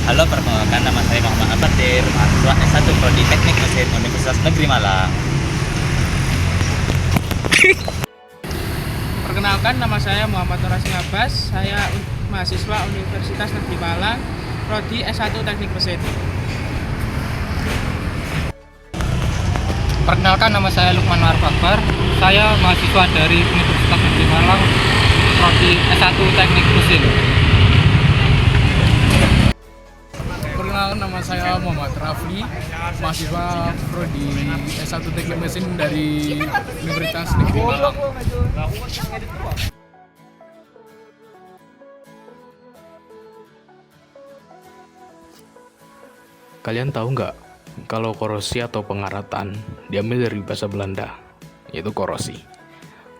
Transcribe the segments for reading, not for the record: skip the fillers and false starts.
Halo, perkenalkan nama saya Muhammad Abadir, mahasiswa S1 Prodi Teknik Mesin Universitas Negeri Malang. Perkenalkan, nama saya Muhammad Nur Hasim Abbas. Saya mahasiswa Universitas Negeri Malang, Prodi S1 Teknik Mesin. Perkenalkan, nama saya Lukman Arif Akbar. Saya mahasiswa dari Universitas Negeri Malang, Prodi S1 Teknik Mesin. Perkenalkan, nama saya Muhammad Rafli, mahasiswa Prodi S1 Teknik Mesin dari Universitas Negeri Malang. Kalian tahu nggak kalau korosi atau pengaratan diambil dari bahasa Belanda, yaitu korosi.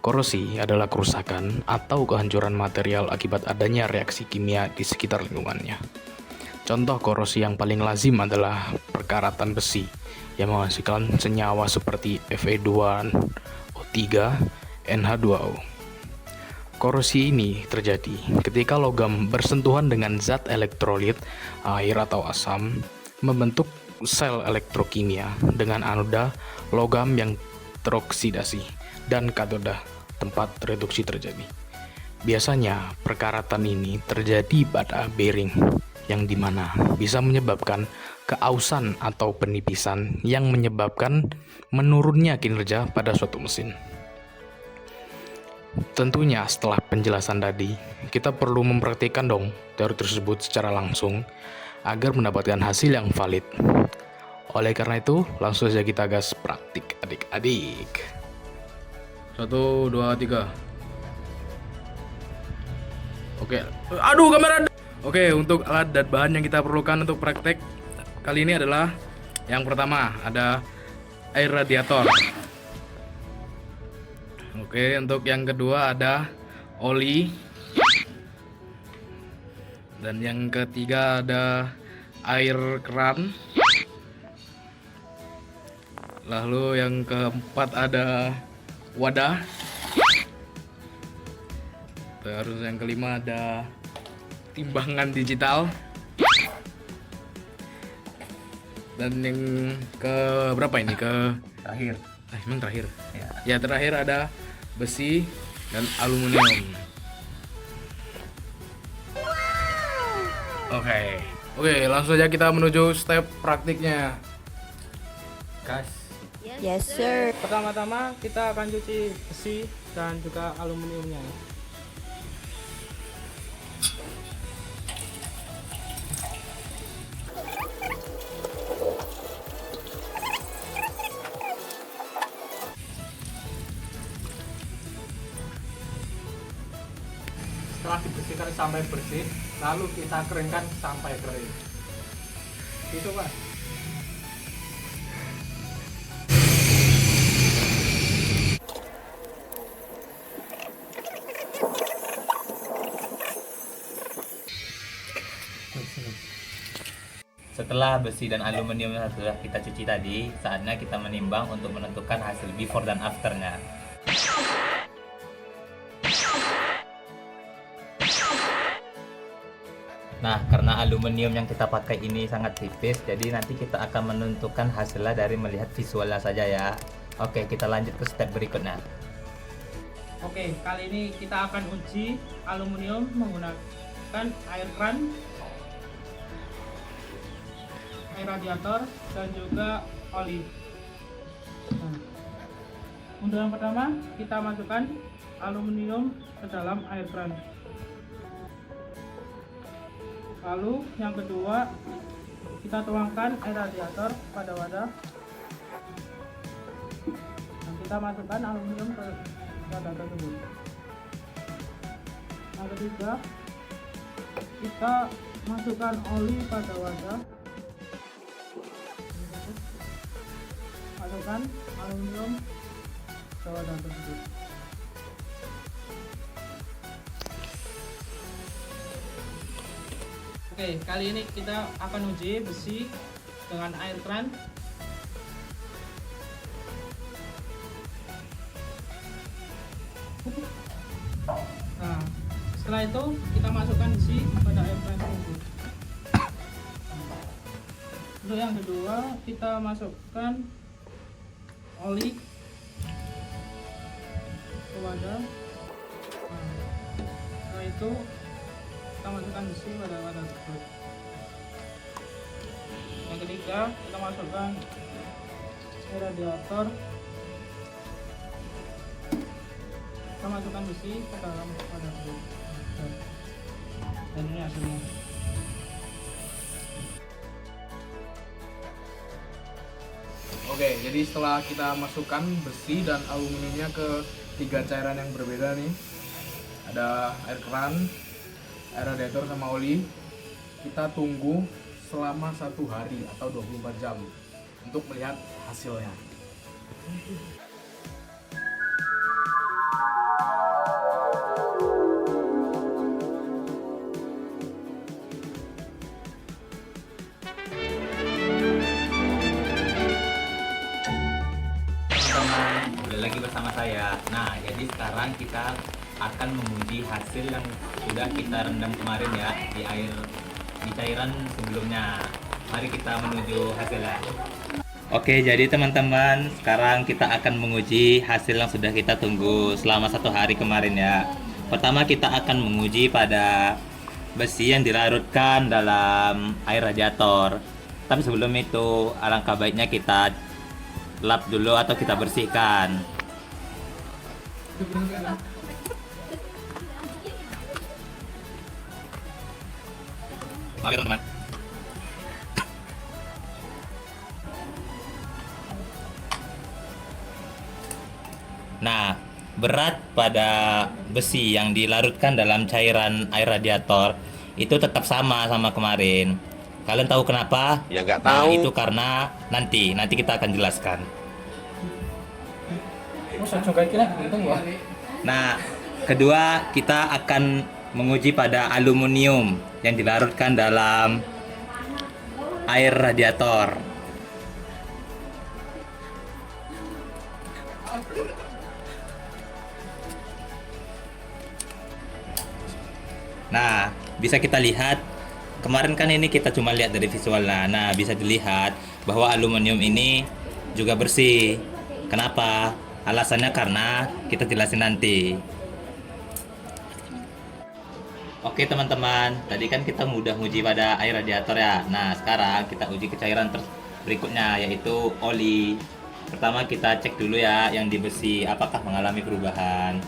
Korosi adalah kerusakan atau kehancuran material akibat adanya reaksi kimia di sekitar lingkungannya. Contoh korosi yang paling lazim adalah perkaratan besi yang menghasilkan senyawa seperti Fe2O3, NH2O. Korosi ini terjadi ketika logam bersentuhan dengan zat elektrolit, air atau asam, membentuk sel elektrokimia dengan anoda logam yang teroksidasi dan katoda tempat reduksi terjadi. Biasanya perkaratan ini terjadi pada bearing yang dimana bisa menyebabkan keausan atau penipisan yang menyebabkan menurunnya kinerja pada suatu mesin. Tentunya setelah penjelasan tadi, kita perlu mempraktikkan dong teori tersebut secara langsung agar mendapatkan hasil yang valid. Oleh karena itu, langsung saja kita gas praktik adik-adik. 1, 2, 3. Oke, aduh kamera. Oke, untuk alat dan bahan yang kita perlukan untuk praktek kali ini adalah yang pertama ada air radiator. Oke, untuk yang kedua ada oli. Dan yang ketiga ada air keran. Lalu yang keempat ada wadah. Terus yang kelima ada timbangan digital. Dan yang ke berapa ini? Ke Terakhir, emang terakhir. ya. Ya, terakhir ada besi dan aluminium. Oke, langsung aja kita menuju step praktiknya. Gas. Yes, sir. Pertama-tama kita akan cuci besi dan juga aluminiumnya. Setelah dibersihkan sampai bersih, lalu kita keringkan sampai kering. Itu, Pak. Setelah besi dan aluminium yang sudah kita cuci tadi, saatnya kita menimbang untuk menentukan hasil before dan afternya. Nah, karena aluminium yang kita pakai ini sangat tipis, jadi nanti kita akan menentukan hasilnya dari melihat visualnya saja ya. Oke, kita lanjut ke step berikutnya. Oke, kali ini kita akan uji aluminium menggunakan air keran, air radiator, dan juga oli. Nah, untuk yang pertama, kita masukkan aluminium ke dalam air keran. Lalu yang kedua, kita tuangkan air radiator pada wadah. Dan kita masukkan aluminium ke wadah tersebut. Yang ketiga, kita masukkan oli pada wadah. Masukkan aluminium ke wadah tersebut. Oke, kali ini kita akan uji besi dengan air keran. Nah, setelah itu kita masukkan besi pada air keran tersebut. Untuk yang kedua kita masukkan oli ke wadah. Setelah itu kita masukkan besi pada wadah tersebut. Yang ketiga kita masukkan air radiator. Kita masukkan besi ke dalam wadah tersebut. Dan ini hasilnya. Oke, jadi setelah kita masukkan besi dan aluminiumnya ke 3 cairan yang berbeda nih, ada air keran, air radiator sama oli. Kita tunggu selama 1 hari atau 24 jam untuk melihat hasilnya. Kembali lagi bersama saya. Nah, jadi sekarang kita akan menguji hasil yang sudah kita rendam kemarin ya di air, di cairan sebelumnya. Mari kita menuju hasilnya. Oke, jadi teman-teman, sekarang kita akan menguji hasil yang sudah kita tunggu selama 1 hari kemarin ya. Pertama kita akan menguji pada besi yang dilarutkan dalam air radiator. Tapi sebelum itu, alangkah baiknya kita lap dulu atau kita bersihkan. Oke teman-teman. Nah, berat pada besi yang dilarutkan dalam cairan air radiator itu tetap sama kemarin. Kalian tahu kenapa? Ya nggak Nah, tahu. itu karena nanti kita akan jelaskan. Nah, kedua kita akan menguji pada aluminium yang dilarutkan dalam air radiator. Nah, bisa kita lihat kemarin kan ini kita cuma lihat dari visualnya. Nah, bisa dilihat bahwa aluminium ini juga bersih. Kenapa? Alasannya karena kita jelasin nanti. Oke teman-teman, tadi kan kita mudah uji pada air radiator ya. Nah, sekarang kita uji ke cairan berikutnya yaitu oli. Pertama kita cek dulu ya yang di besi apakah mengalami perubahan.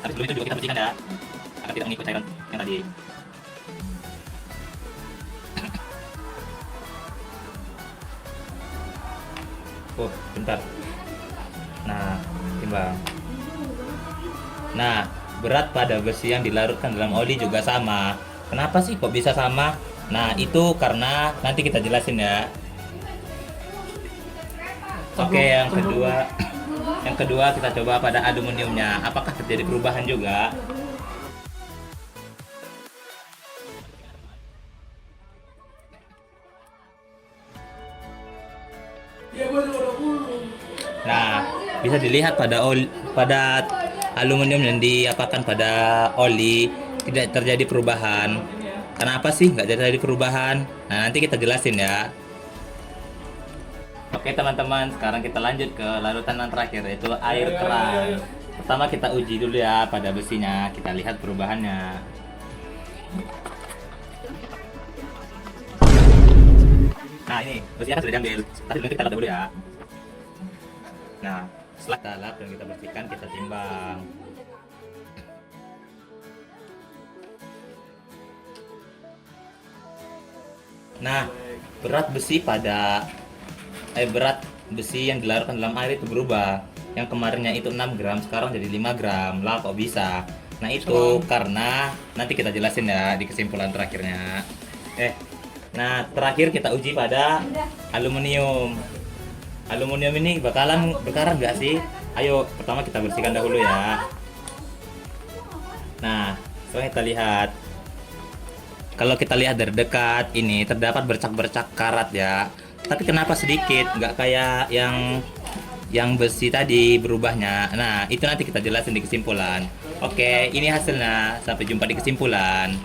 Habis itu juga kita bersihkan ya, agar tidak mengikut cairan yang tadi. Oh, bentar. Nah, timbang. Nah, berat pada besi yang dilarutkan dalam oli juga sama. Kenapa sih kok bisa sama? Nah, itu karena nanti kita jelasin ya. Oke, yang kedua kita coba pada aluminiumnya. Apakah terjadi perubahan juga? Nah, bisa dilihat pada aluminium yang diapakan pada oli tidak terjadi perubahan. Kenapa sih nggak terjadi perubahan? Nah, nanti kita jelasin ya. Oke teman-teman, sekarang kita lanjut ke larutan yang terakhir yaitu air keran. Pertama kita uji dulu ya pada besinya, kita lihat perubahannya. Nah ini besinya kan sudah diambil, tapi kita lap dulu ya. Nah setelah kita lap dan kita bersihkan, kita timbang. Nah berat besi yang dilarutkan dalam air itu berubah. Yang kemarinnya itu 6 gram, sekarang jadi 5 gram. Lah kok bisa? Nah itu karena nanti kita jelasin ya di kesimpulan terakhirnya. Nah terakhir kita uji pada aluminium. Aluminium ini bakalan berkarat nggak sih? Ayo pertama kita bersihkan dahulu ya. Nah setelah kita lihat, kalau kita lihat dari dekat ini terdapat bercak-bercak karat ya. Tapi kenapa sedikit? Nggak kayak yang yang besi tadi berubahnya. Nah, itu nanti kita jelasin di kesimpulan. Oke, ini hasilnya. Sampai jumpa di kesimpulan.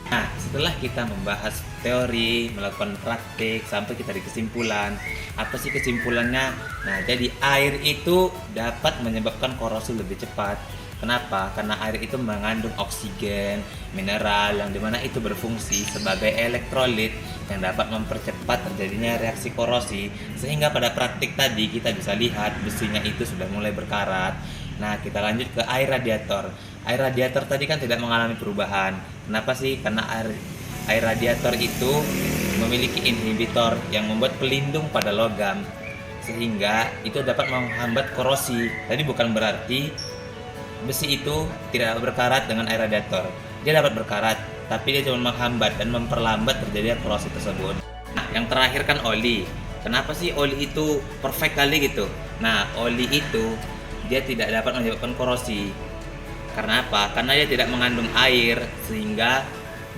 Nah, setelah kita membahas teori, melakukan praktik, sampai kita di kesimpulan. Apa sih kesimpulannya? Nah, jadi air itu dapat menyebabkan korosi lebih cepat. Kenapa? Karena air itu mengandung oksigen, mineral, yang dimana itu berfungsi sebagai elektrolit yang dapat mempercepat terjadinya reaksi korosi. Sehingga pada praktik tadi kita bisa lihat besinya itu sudah mulai berkarat. Nah, kita lanjut ke air radiator. Air radiator tadi kan tidak mengalami perubahan. Kenapa sih? Karena air radiator itu memiliki inhibitor yang membuat pelindung pada logam, sehingga itu dapat menghambat korosi. Tadi bukan berarti besi itu tidak berkarat dengan air radiator. Dia dapat berkarat, tapi dia cuma menghambat dan memperlambat terjadinya korosi tersebut. Nah, yang terakhir kan oli. Kenapa sih oli itu perfect kali gitu? Nah, oli itu dia tidak dapat menyebabkan korosi. Karena apa? Karena dia tidak mengandung air, sehingga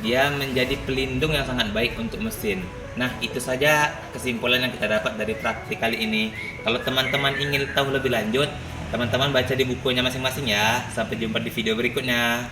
dia menjadi pelindung yang sangat baik untuk mesin. Nah, itu saja kesimpulan yang kita dapat dari praktik kali ini. Kalau teman-teman ingin tahu lebih lanjut, teman-teman baca di bukunya masing-masing ya. Sampai jumpa di video berikutnya.